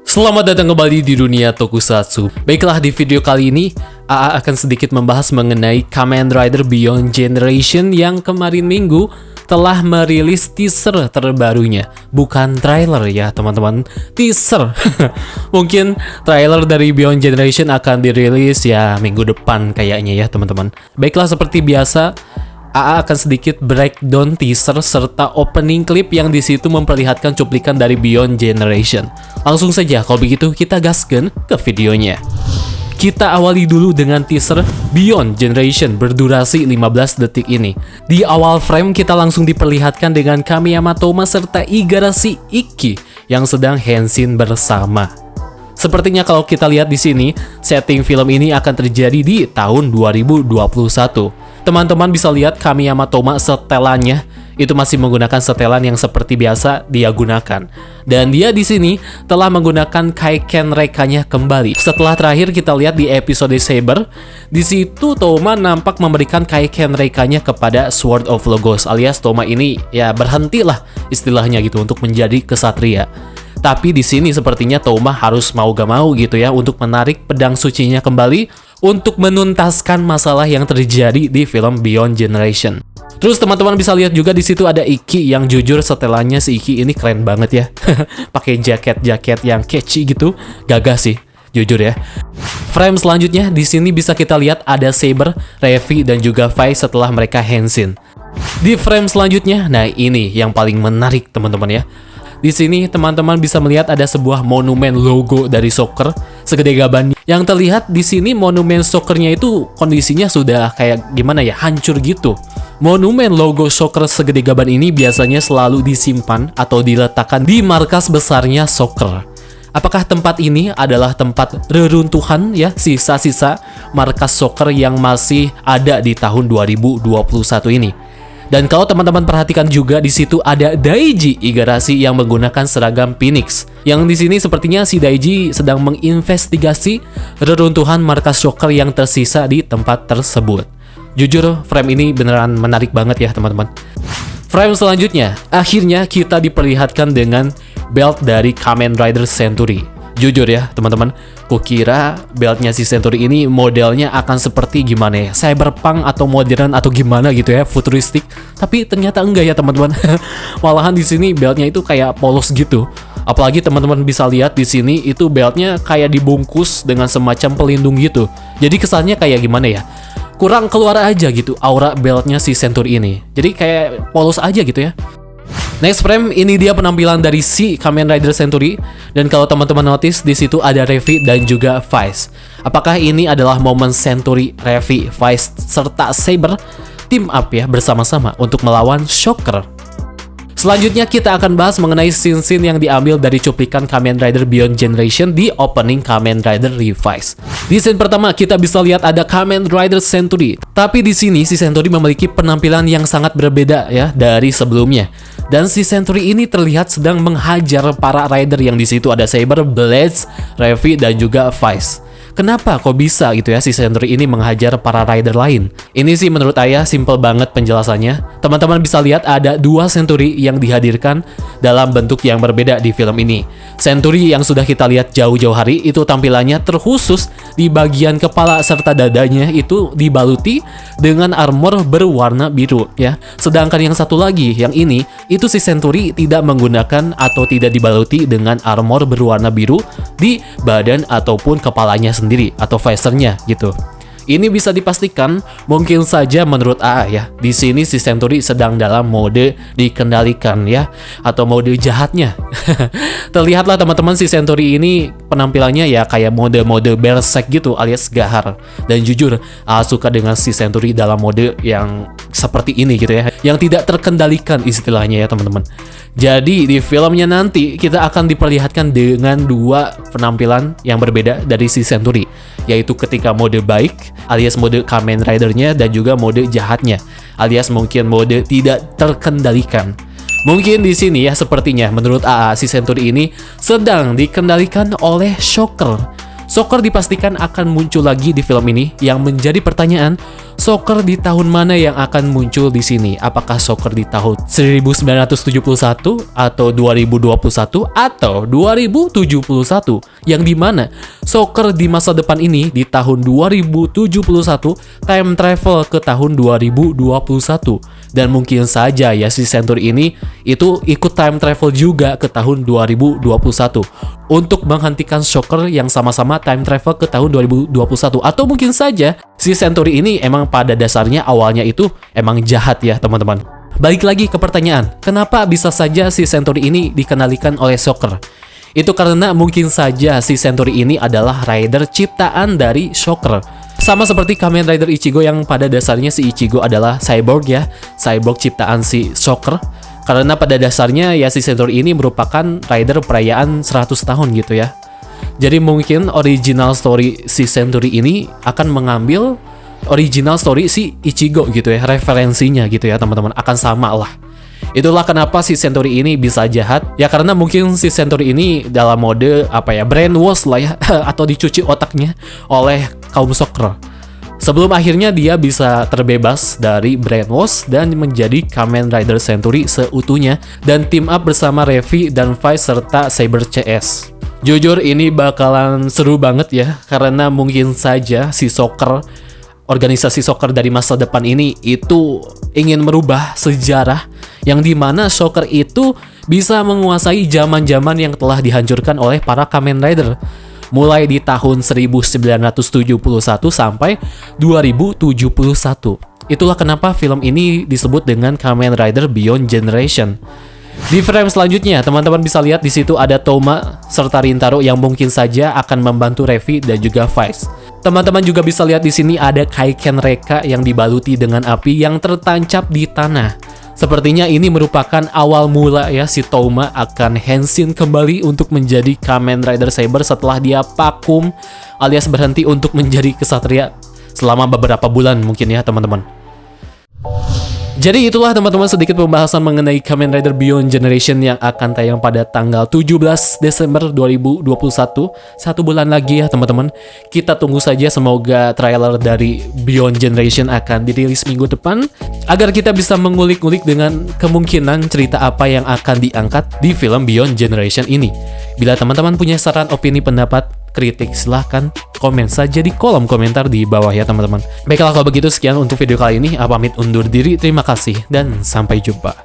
Selamat datang kembali di dunia Tokusatsu. Baiklah, di video kali ini AA akan sedikit membahas mengenai Kamen Rider Beyond Generation yang kemarin minggu telah merilis teaser terbarunya. Bukan trailer ya teman-teman, teaser. Mungkin trailer dari Beyond Generation akan dirilis ya minggu depan kayaknya ya teman-teman. Baiklah, seperti biasa AA akan sedikit breakdown teaser serta opening clip yang disitu memperlihatkan cuplikan dari Beyond Generation. Langsung saja, kalau begitu kita gaskan ke videonya. Kita awali dulu dengan teaser Beyond Generation berdurasi 15 detik ini. Di awal frame kita langsung diperlihatkan dengan Kamiyama Toma serta Igarashi Ikki yang sedang henshin bersama. Sepertinya kalau kita lihat di sini, setting film ini akan terjadi di tahun 2021. Teman-teman bisa lihat Kamiyama Toma setelannya itu masih menggunakan setelan yang seperti biasa dia gunakan. Dan dia di sini telah menggunakan Kaiken Rekanya kembali. Setelah terakhir kita lihat di episode Saber, di situ Toma nampak memberikan Kaiken Rekanya kepada Sword of Logos, alias Toma ini ya berhentilah istilahnya gitu untuk menjadi kesatria. Tapi di sini sepertinya Toma harus mau gak mau gitu ya untuk menarik pedang sucinya kembali untuk menuntaskan masalah yang terjadi di film Beyond Generation. Terus teman-teman bisa lihat juga di situ ada Ikki yang jujur setelannya si Ikki ini keren banget ya. Pakai jaket-jaket yang catchy gitu, gagah sih, jujur ya. Frame selanjutnya di sini bisa kita lihat ada Saber, Revi dan juga Vai setelah mereka henshin. Di frame selanjutnya, nah ini yang paling menarik teman-teman ya. Di sini teman-teman bisa melihat ada sebuah monumen logo dari Shocker segede gaban. Yang terlihat di sini monumen Shockernya itu kondisinya sudah kayak gimana ya, hancur gitu. Monumen logo Shocker segede gaban ini biasanya selalu disimpan atau diletakkan di markas besarnya Shocker. Apakah tempat ini adalah tempat reruntuhan ya, sisa-sisa markas Shocker yang masih ada di tahun 2021 ini? Dan kalau teman-teman perhatikan juga di situ ada Daiji Igarashi yang menggunakan seragam Phoenix. Yang di sini sepertinya si Daiji sedang menginvestigasi reruntuhan markas Shocker yang tersisa di tempat tersebut. Jujur, frame ini beneran menarik banget ya teman-teman. Frame selanjutnya, akhirnya kita diperlihatkan dengan belt dari Kamen Rider Century. Jujur ya teman-teman, kukira beltnya si Century ini modelnya akan seperti gimana ya, cyberpunk atau modern atau gimana gitu ya, futuristik. Tapi ternyata enggak ya teman-teman. Malahan di sini beltnya itu kayak polos gitu. Apalagi teman-teman bisa lihat di sini itu beltnya kayak dibungkus dengan semacam pelindung gitu. Jadi kesannya kayak gimana ya, kurang keluar aja gitu aura beltnya si Century ini. Jadi kayak polos aja gitu ya. Next frame, ini dia penampilan dari si Kamen Rider Century. Dan kalau teman-teman notice di situ ada Revi dan juga Vice. Apakah ini adalah momen Century, Revi, Vice serta Saber team up ya bersama-sama untuk melawan Shocker? Selanjutnya kita akan bahas mengenai scene-scene yang diambil dari cuplikan Kamen Rider Beyond Generation di opening Kamen Rider Revice. Di scene pertama kita bisa lihat ada Kamen Rider Century. Tapi di sini si Century memiliki penampilan yang sangat berbeda ya dari sebelumnya. Dan si Century ini terlihat sedang menghajar para rider yang di situ ada Saber, Blades, Revi dan juga Vice. Kenapa kok bisa gitu ya si Century ini menghajar para rider lain? Ini sih menurut Ayah simple banget penjelasannya. Teman-teman bisa lihat ada dua Century yang dihadirkan dalam bentuk yang berbeda di film ini. Century yang sudah kita lihat jauh-jauh hari itu tampilannya terkhusus di bagian kepala serta dadanya itu dibaluti dengan armor berwarna biru ya. Sedangkan yang satu lagi, yang ini, itu si Century tidak menggunakan atau tidak dibaluti dengan armor berwarna biru di badan ataupun kepalanya sendiri atau visornya gitu. Ini bisa dipastikan mungkin saja menurut AA ya. Di sini si Century sedang dalam mode dikendalikan ya, atau mode jahatnya. Terlihatlah teman-teman si Century ini penampilannya ya kayak mode-mode berserk gitu alias gahar. Dan jujur AA suka dengan si Century dalam mode yang seperti ini gitu ya, yang tidak terkendalikan istilahnya ya teman-teman. Jadi di filmnya nanti kita akan diperlihatkan dengan dua penampilan yang berbeda dari si Century, yaitu ketika mode baik alias mode Kamen Rider-nya dan juga mode jahatnya alias mungkin mode tidak terkendalikan. Mungkin di sini ya sepertinya menurut AA si Century ini sedang dikendalikan oleh Shocker. Soccer dipastikan akan muncul lagi di film ini. Yang menjadi pertanyaan, soccer di tahun mana yang akan muncul di sini? Apakah soccer di tahun 1971 atau 2021 atau 2071? Yang dimana soccer di masa depan ini di tahun 2071 time travel ke tahun 2021. Dan mungkin saja ya si Century ini itu ikut time travel juga ke tahun 2021 untuk menghentikan Shocker yang sama-sama time travel ke tahun 2021. Atau mungkin saja si Century ini emang pada dasarnya awalnya itu emang jahat ya teman-teman. Balik lagi ke pertanyaan, kenapa bisa saja si Century ini dikenalikan oleh Shocker? Itu karena mungkin saja si Century ini adalah rider ciptaan dari Shocker. Sama seperti Kamen Rider Ichigo yang pada dasarnya si Ichigo adalah cyborg ya, cyborg ciptaan si Shocker. Karena pada dasarnya ya si Century ini merupakan rider perayaan 100 tahun gitu ya. Jadi mungkin original story si Century ini akan mengambil original story si Ichigo gitu ya, referensinya gitu ya teman-teman, akan sama lah. Itulah kenapa si Century ini bisa jahat. Ya karena mungkin si Century ini dalam mode brainwash lah ya atau dicuci otaknya oleh kaum Shocker. Sebelum akhirnya dia bisa terbebas dari brainwash dan menjadi Kamen Rider Century seutuhnya dan team up bersama Revi dan Vice serta Saber CS. Jujur ini bakalan seru banget ya karena mungkin saja si Shocker, organisasi Shocker dari masa depan ini itu ingin merubah sejarah yang dimana Shocker itu bisa menguasai zaman-zaman yang telah dihancurkan oleh para Kamen Rider mulai di tahun 1971 sampai 2071. Itulah kenapa film ini disebut dengan Kamen Rider Beyond Generation. Di frame selanjutnya, teman-teman bisa lihat di situ ada Toma serta Rintaro yang mungkin saja akan membantu Revi dan juga Vice. Teman-teman juga bisa lihat di sini ada Kaiken Reka yang dibaluti dengan api yang tertancap di tanah. Sepertinya ini merupakan awal mula ya si Toma akan henshin kembali untuk menjadi Kamen Rider Saber setelah dia vakum alias berhenti untuk menjadi kesatria selama beberapa bulan mungkin ya teman-teman. Jadi itulah teman-teman sedikit pembahasan mengenai Kamen Rider Beyond Generation yang akan tayang pada tanggal 17 Desember 2021. 1 bulan lagi ya teman-teman. Kita tunggu saja semoga trailer dari Beyond Generation akan dirilis minggu depan agar kita bisa mengulik-ngulik dengan kemungkinan cerita apa yang akan diangkat di film Beyond Generation ini. Bila teman-teman punya saran, opini, pendapat, kritik, silahkan komen saja di kolom komentar di bawah ya teman-teman. Baiklah kalau begitu sekian untuk video kali ini. Pamit undur diri, terima kasih dan sampai jumpa.